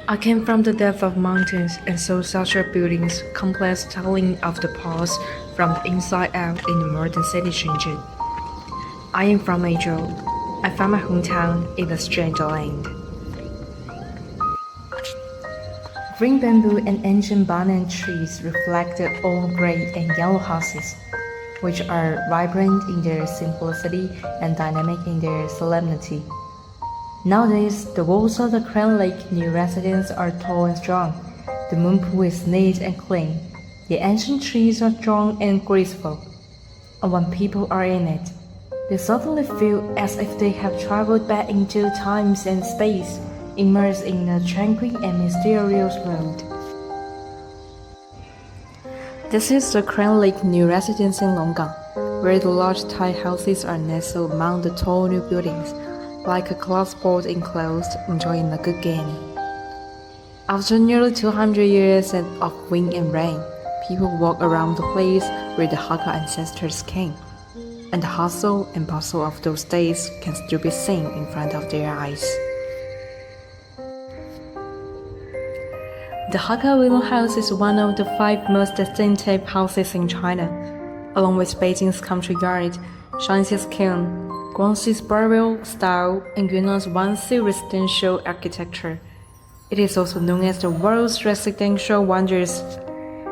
I came from the depth of mountains and saw such buildings, complex telling of the past from the inside out in the modern city Shenzhen. I am from Aizhou. I found my hometown in a strange land. Green bamboo and ancient banyan trees reflect the old gray and yellow houses, which are vibrant in their simplicity and dynamic in their solemnity. Nowadays, the walls of the Crown Lake new residence are tall and strong. The moon pool is neat and clean. The ancient trees are strong and graceful. And when people are in it, they suddenly feel as if they have traveled back into time and space, immersed in a tranquil and mysterious world. This is the Crown Lake new residence in Longgang, where the large Thai houses are nestled among the tall new buildings, like a glass board enclosed, enjoying a good game. After nearly 200 years of wind and rain, people walk around the place where the Hakka ancestors came, and the hustle and bustle of those days can still be seen in front of their eyes. The Hakka Willow House is one of the 5 most distinctive houses in China, along with Beijing's Country Yard, Shanxi's Kiln, Guangxi's burial style, and Yunnan's Wanxi residential architecture. It is also known as the world's residential wonders.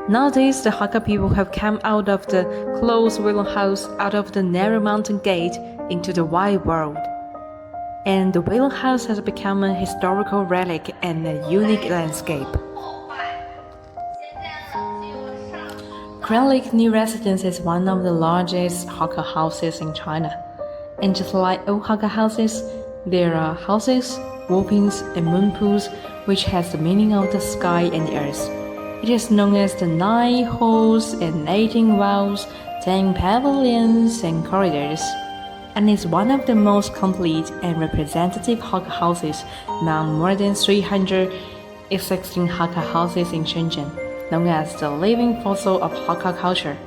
Nowadays, the Hakka people have come out of the closed willow house, out of the narrow mountain gate, into the wide world. And the willow house has become a historical relic and a unique landscape. Crown Lake New Residence is one of the largest Hakka houses in China. And just like old Hakka houses, there are houses, whoppings, and moon pools, which has the meaning of the sky and the earth. It is known as the 9 halls and 18 walls, 10 pavilions and corridors, and is one of the most complete and representative Hakka houses among more than 300 existing Hakka houses in Shenzhen, known as the living fossil of Hakka culture.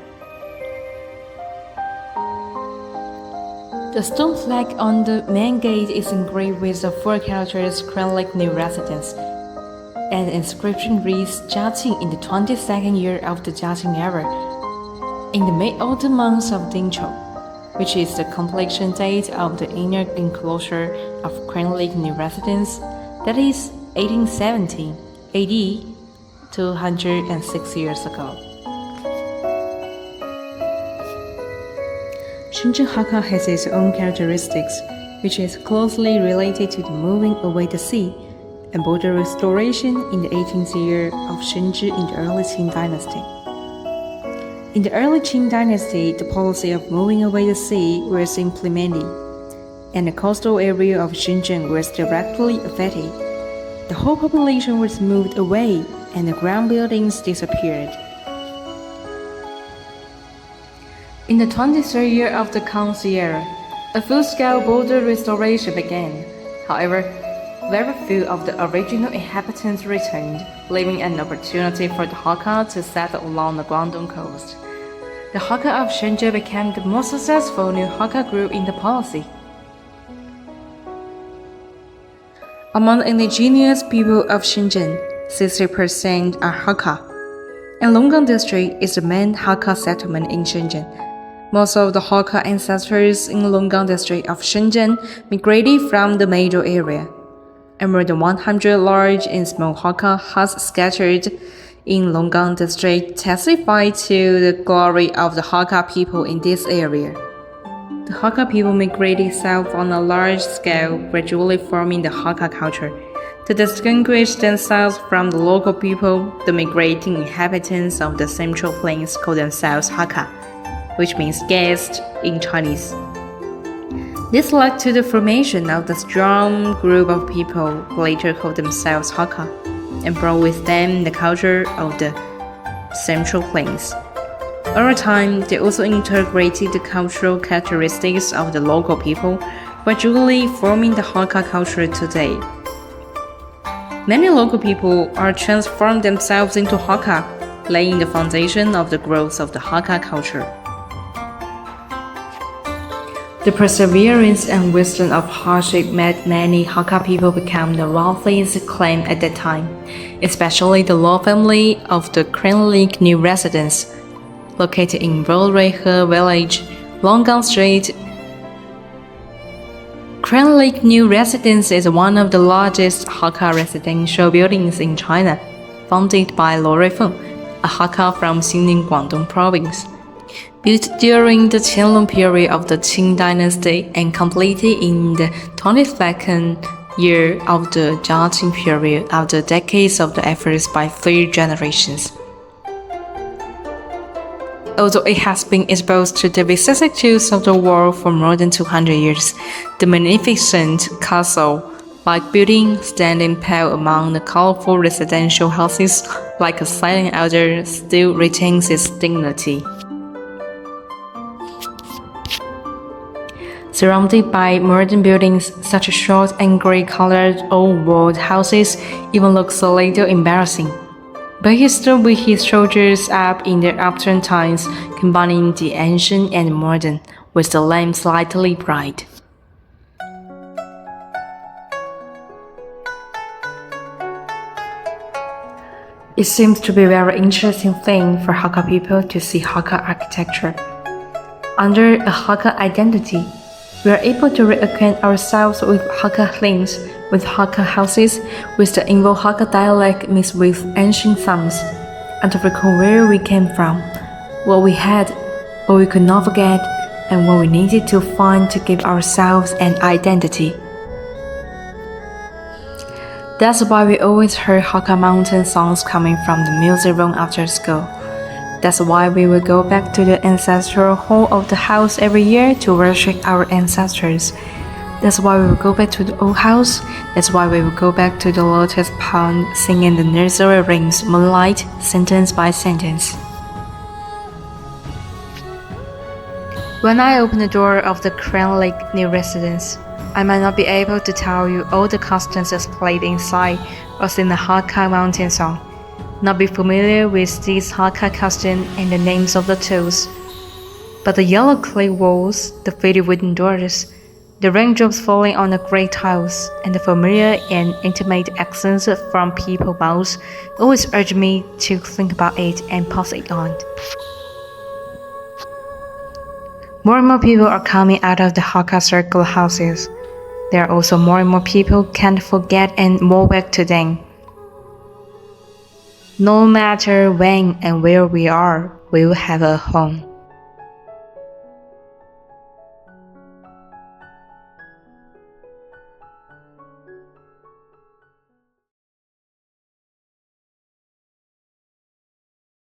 The stone flag on the main gate is engraved with the 4 characters Crown Lake New Residence. An inscription reads Jiaqing in the 22nd year of the Jiaqing era, in the mid-autumn months of Dingzhou, which is the completion date of the inner enclosure of Crown Lake New Residence, that is 1817 AD, 206 years ago. Shenzhen Hakka has its own characteristics, which is closely related to the moving away the sea and border restoration in the 18th year of Shenzhen in the early Qing dynasty. In the early Qing dynasty, the policy of moving away the sea was implemented, and the coastal area of Shenzhen was directly affected. The whole population was moved away, and the ground buildings disappeared. In the 23rd year of the Kangxi era, a full-scale border restoration began. However, very few of the original inhabitants returned, leaving an opportunity for the Hakka to settle along the Guangdong coast. The Hakka of Shenzhen became the most successful new Hakka group in the policy. Among the indigenous people of Shenzhen, 60% are Hakka, and Longgang District is the main Hakka settlement in Shenzhen. Most of the Hakka ancestors in Longgang District of Shenzhen migrated from the major area, and more than 100 large and small Hakka huts scattered in Longgang District testify to the glory of the Hakka people in this area. The Hakka people migrated south on a large scale, gradually forming the Hakka culture. To distinguish themselves from the local people, the migrating inhabitants of the Central Plains call themselves Hakka, which means guest in Chinese. This led to the formation of the strong group of people who later called themselves Hakka, and brought with them the culture of the Central Plains. Over time, they also integrated the cultural characteristics of the local people, gradually forming the Hakka culture today. Many local people are transformed themselves into Hakka, laying the foundation of the growth of the Hakka culture. The perseverance and wisdom of hardship made many Hakka people become the wealthiest clan at that time, especially the Law family of the Krenlik New Residence, located in Rolrehe village, Longgang Street. Krenlik New Residence is one of the largest Hakka residential buildings in China, founded by Luo Ruifeng, a Hakka from Xining, Guangdong province. Built during the Qianlong period of the Qing dynasty and completed in the 22nd year of the Jiaqing period after decades of the efforts by 3 generations. Although it has been exposed to the vicissitudes of the world for more than 200 years, the magnificent castle-like building standing pale among the colorful residential houses like a silent elder still retains its dignity. Surrounded by modern buildings, such short and grey-colored old-world houses even looks a little embarrassing. But he stood with his shoulders up in the upturned times, combining the ancient and modern, with the lamp slightly bright. It seems to be a very interesting thing for Hakka people to see Hakka architecture. Under a Hakka identity, we are able to reacquaint ourselves with Hakka things, with Hakka houses, with the involved Hakka dialect mixed with ancient sounds, and to recall where we came from, what we had, what we could not forget, and what we needed to find to give ourselves an identity. That's why we always heard Hakka mountain songs coming from the music room after school. That's why we will go back to the ancestral hall of the house every year to worship our ancestors. That's why we will go back to the old house. That's why we will go back to the lotus pond singing the nursery rhymes moonlight, sentence by sentence. When I open the door of the Krenlik New Residence, I might not be able to tell you all the customs displayed inside or sing the Hakka mountain song, not be familiar with these Hakka customs and the names of the tools. But the yellow clay walls, the faded wooden doors, the raindrops falling on the grey tiles, and the familiar and intimate accents from people's mouths always urge me to think about it and pass it on. More and more people are coming out of the Hakka circle houses. There are also more and more people can't forget and move back to them. No matter when and where we are, we will have a home.